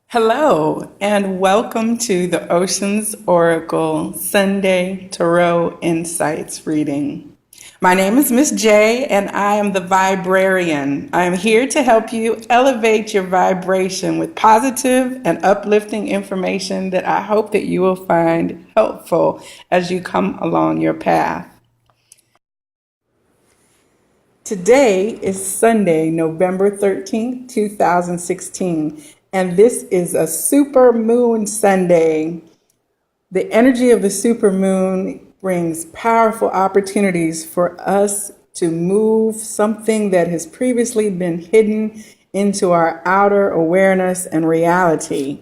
Hello, and welcome to the Oceans Oracle Sunday Tarot Insights reading. My name is Miss J, and I am the Vibrarian. I am here to help you elevate your vibration with positive and uplifting information that I hope that you will find helpful as you come along your path. Today is Sunday, November 13th, 2016, and this is a super moon Sunday. The energy of the super moon brings powerful opportunities for us to move something that has previously been hidden into our outer awareness and reality.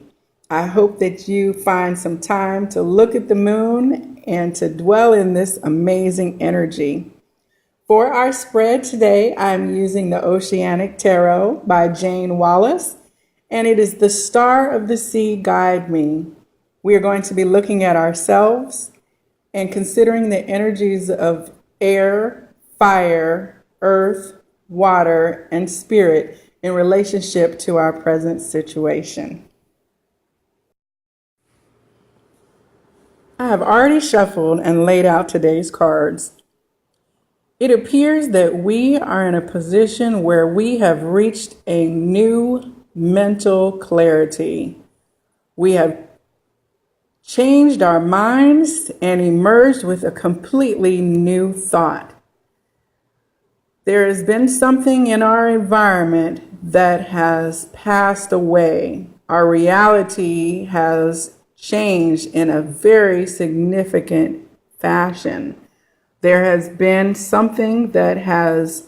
I hope that you find some time to look at the moon and to dwell in this amazing energy. For our spread today, I'm using the Oceanic Tarot by Jane Wallace, and it is the Star of the Sea Guide Me. We are going to be looking at ourselves and considering the energies of air, fire, earth, water, and spirit in relationship to our present situation. I have already shuffled and laid out today's cards. It appears that we are in a position where we have reached a new mental clarity. We have changed our minds and emerged with a completely new thought. There has been something in our environment that has passed away. Our reality has changed in a very significant fashion. There has been something that has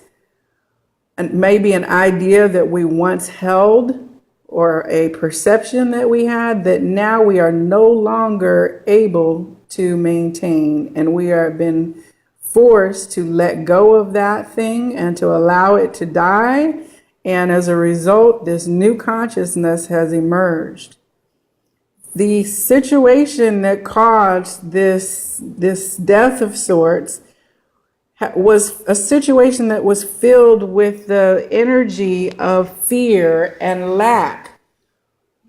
maybe an idea that we once held or a perception that we had that now we are no longer able to maintain, and we have been forced to let go of that thing and to allow it to die. And as a result, this new consciousness has emerged. The situation that caused this death of sorts was a situation that was filled with the energy of fear and lack.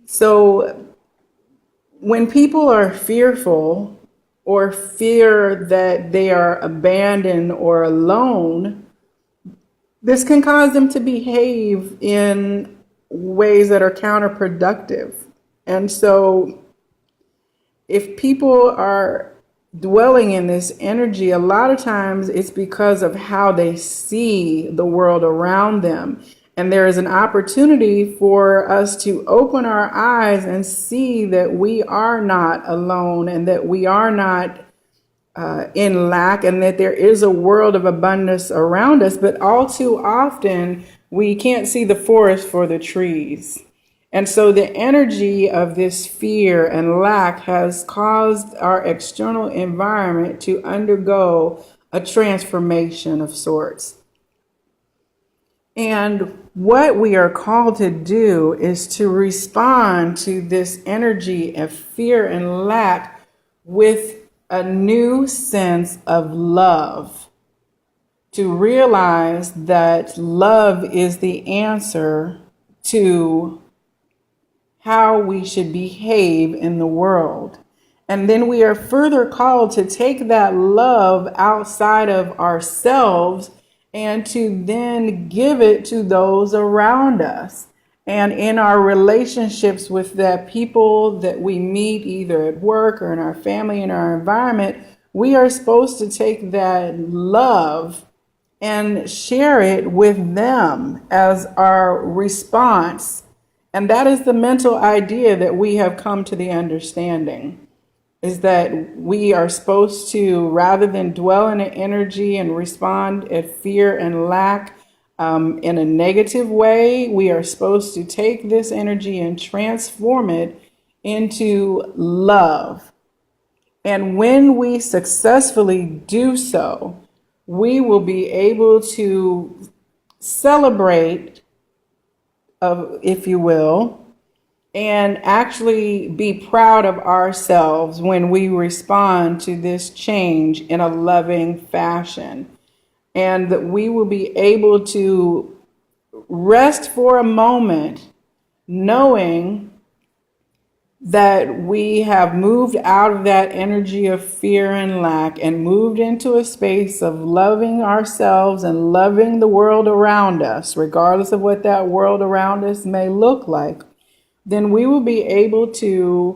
So when people are fearful or fear that they are abandoned or alone, this can cause them to behave in ways that are counterproductive. And so if people are dwelling in this energy, a lot of times it's because of how they see the world around them. And there is an opportunity for us to open our eyes and see that we are not alone and that we are not in lack and that there is a world of abundance around us. But all too often, we can't see the forest for the trees. And so the energy of this fear and lack has caused our external environment to undergo a transformation of sorts. And what we are called to do is to respond to this energy of fear and lack with a new sense of love. To realize that love is the answer to how we should behave in the world. And then we are further called to take that love outside of ourselves and to then give it to those around us. And in our relationships with the people that we meet, either at work or in our family, in our environment, we are supposed to take that love and share it with them as our response. And that is the mental idea that we have come to the understanding, is that we are supposed to, rather than dwell in an energy and respond at fear and lack in a negative way, we are supposed to take this energy and transform it into love. And when we successfully do so, we will be able to celebrate, if you will, and actually be proud of ourselves when we respond to this change in a loving fashion. And that we will be able to rest for a moment knowing that we have moved out of that energy of fear and lack and moved into a space of loving ourselves and loving the world around us, regardless of what that world around us may look like, then we will be able to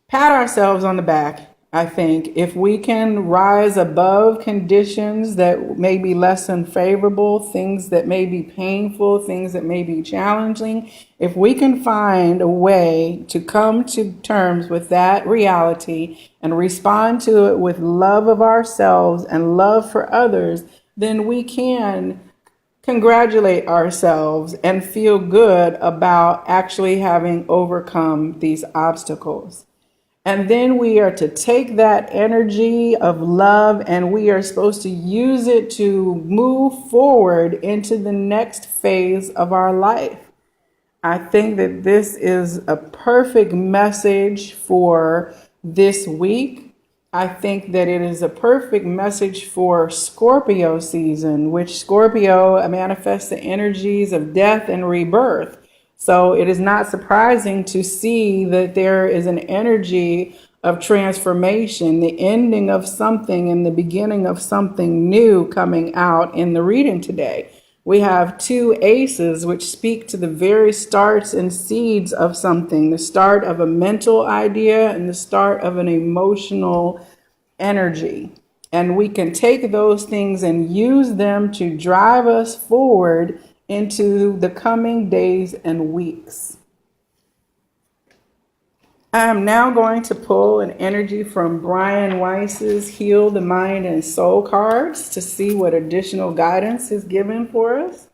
pat ourselves on the back. I think if we can rise above conditions that may be less than favorable, things that may be painful, things that may be challenging, if we can find a way to come to terms with that reality and respond to it with love of ourselves and love for others, then we can congratulate ourselves and feel good about actually having overcome these obstacles. And then we are to take that energy of love and we are supposed to use it to move forward into the next phase of our life. I think that this is a perfect message for this week. I think that it is a perfect message for Scorpio season, which Scorpio manifests the energies of death and rebirth. So it is not surprising to see that there is an energy of transformation, the ending of something and the beginning of something new coming out in the reading today. We have two aces, which speak to the very starts and seeds of something, the start of a mental idea and the start of an emotional energy. And we can take those things and use them to drive us forward into the coming days and weeks. I am now going to pull an energy from Brian Weiss's Heal the Mind and Soul cards to see what additional guidance is given for us.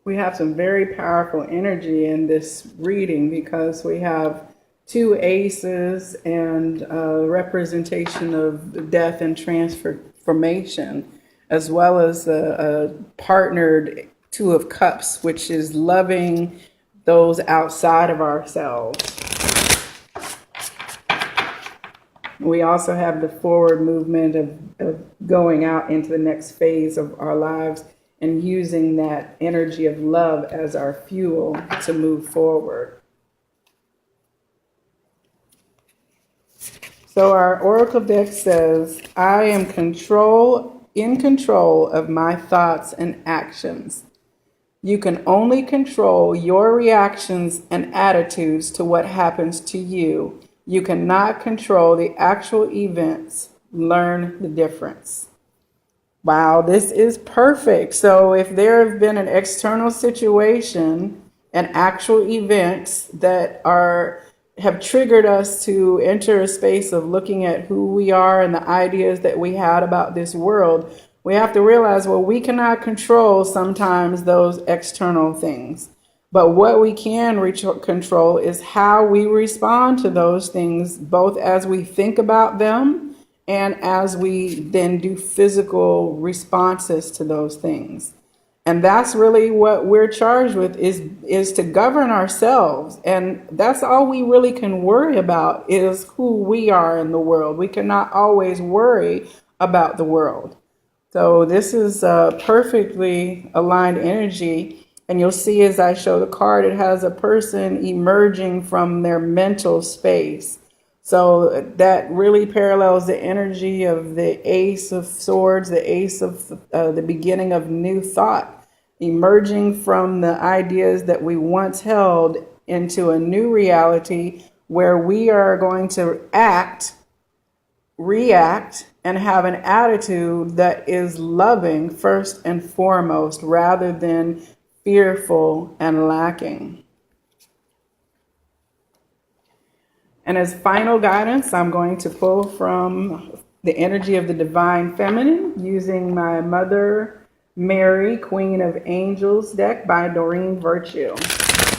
We have some very powerful energy in this reading because we have two aces and a representation of death and transformation, as well as a partnered two of cups, which is loving those outside of ourselves. We also have the forward movement of going out into the next phase of our lives and using that energy of love as our fuel to move forward. So our oracle deck says, I am in control of my thoughts and actions. You can only control your reactions and attitudes to what happens to you. You cannot control the actual events. Learn the difference. Wow, this is perfect. So if there have been an external situation and actual events that have triggered us to enter a space of looking at who we are and the ideas that we had about this world, we have to realize, well, we cannot control sometimes those external things. But what we can control is how we respond to those things, both as we think about them and as we then do physical responses to those things. And that's really what we're charged with, is to govern ourselves. And that's all we really can worry about, is who we are in the world. We cannot always worry about the world. So this is a perfectly aligned energy. And you'll see as I show the card, it has a person emerging from their mental space. So that really parallels the energy of the Ace of Swords, the Ace of the beginning of new thought, emerging from the ideas that we once held into a new reality where we are going to act, react, and have an attitude that is loving first and foremost, rather than fearful and lacking. And as final guidance, I'm going to pull from the energy of the Divine Feminine using my Mother Mary, Queen of Angels deck by Doreen Virtue.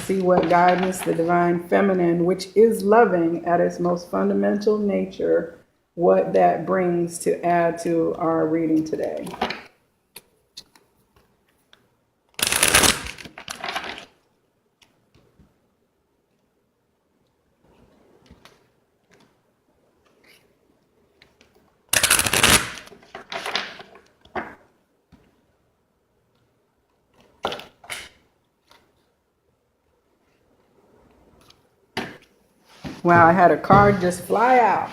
See what guidance the Divine Feminine, which is loving at its most fundamental nature, what that brings to add to our reading today. Wow, I had a card just fly out.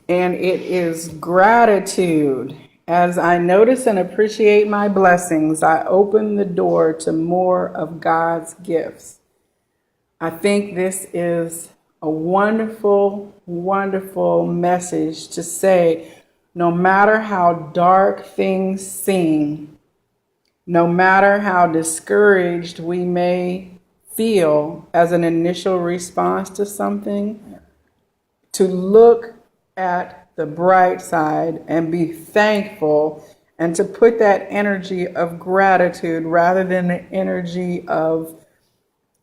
And it is gratitude. As I notice and appreciate my blessings, I open the door to more of God's gifts. I think this is a wonderful, wonderful message to say, no matter how dark things seem, no matter how discouraged we may feel as an initial response to something, to look at the bright side and be thankful, and to put that energy of gratitude rather than the energy of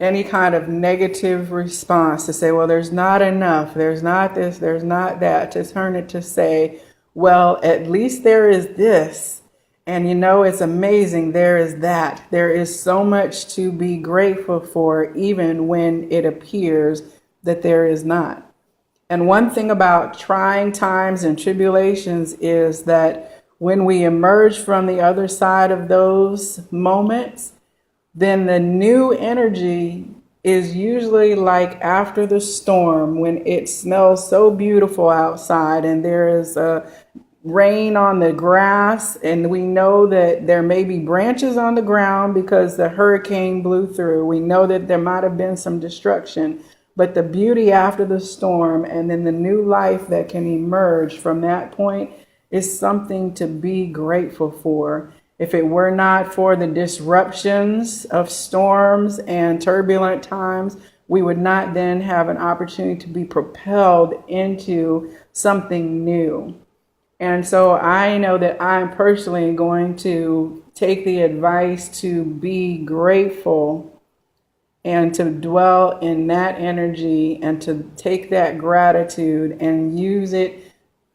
any kind of negative response, to say, well, there's not enough, there's not this, there's not that, to turn it to say, well, at least there is this. And it's amazing, there is that. There is so much to be grateful for, even when it appears that there is not. And one thing about trying times and tribulations is that when we emerge from the other side of those moments, then the new energy is usually like after the storm, when it smells so beautiful outside and there is a rain on the grass, and we know that there may be branches on the ground because the hurricane blew through. We know that there might have been some destruction, but the beauty after the storm and then the new life that can emerge from that point is something to be grateful for. If it were not for the disruptions of storms and turbulent times, we would not then have an opportunity to be propelled into something new. And so I know that I'm personally going to take the advice to be grateful and to dwell in that energy and to take that gratitude and use it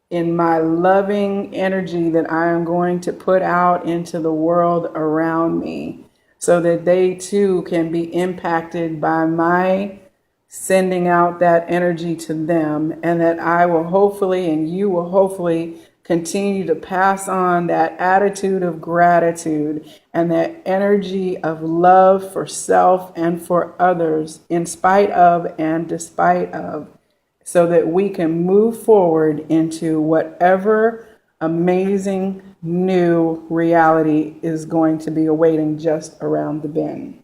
in my loving energy that I am going to put out into the world around me, so that they too can be impacted by my sending out that energy to them, and that I will hopefully, and you will hopefully, continue to pass on that attitude of gratitude and that energy of love for self and for others, in spite of and despite of, so that we can move forward into whatever amazing new reality is going to be awaiting just around the bend.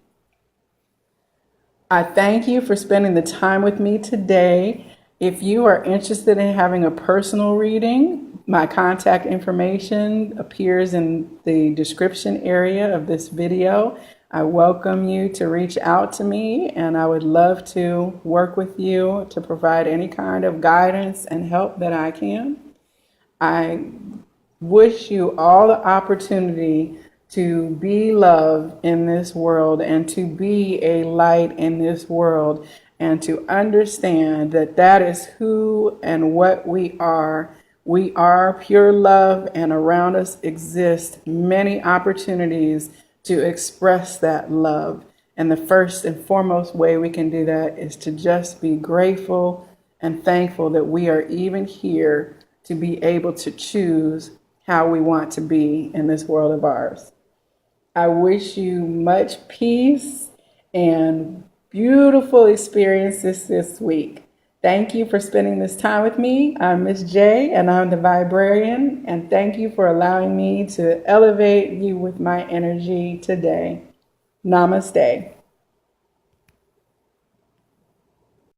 I thank you for spending the time with me today. If you are interested in having a personal reading, my contact information appears in the description area of this video. I welcome you to reach out to me, and I would love to work with you to provide any kind of guidance and help that I can. I wish you all the opportunity to be love in this world and to be a light in this world, and to understand that that is who and what we are. We are pure love, and around us exist many opportunities to express that love. And the first and foremost way we can do that is to just be grateful and thankful that we are even here to be able to choose how we want to be in this world of ours. I wish you much peace and beautiful experiences this week. Thank you for spending this time with me. I'm Miss J, and I'm the Vibrarian, and thank you for allowing me to elevate you with my energy today. Namaste.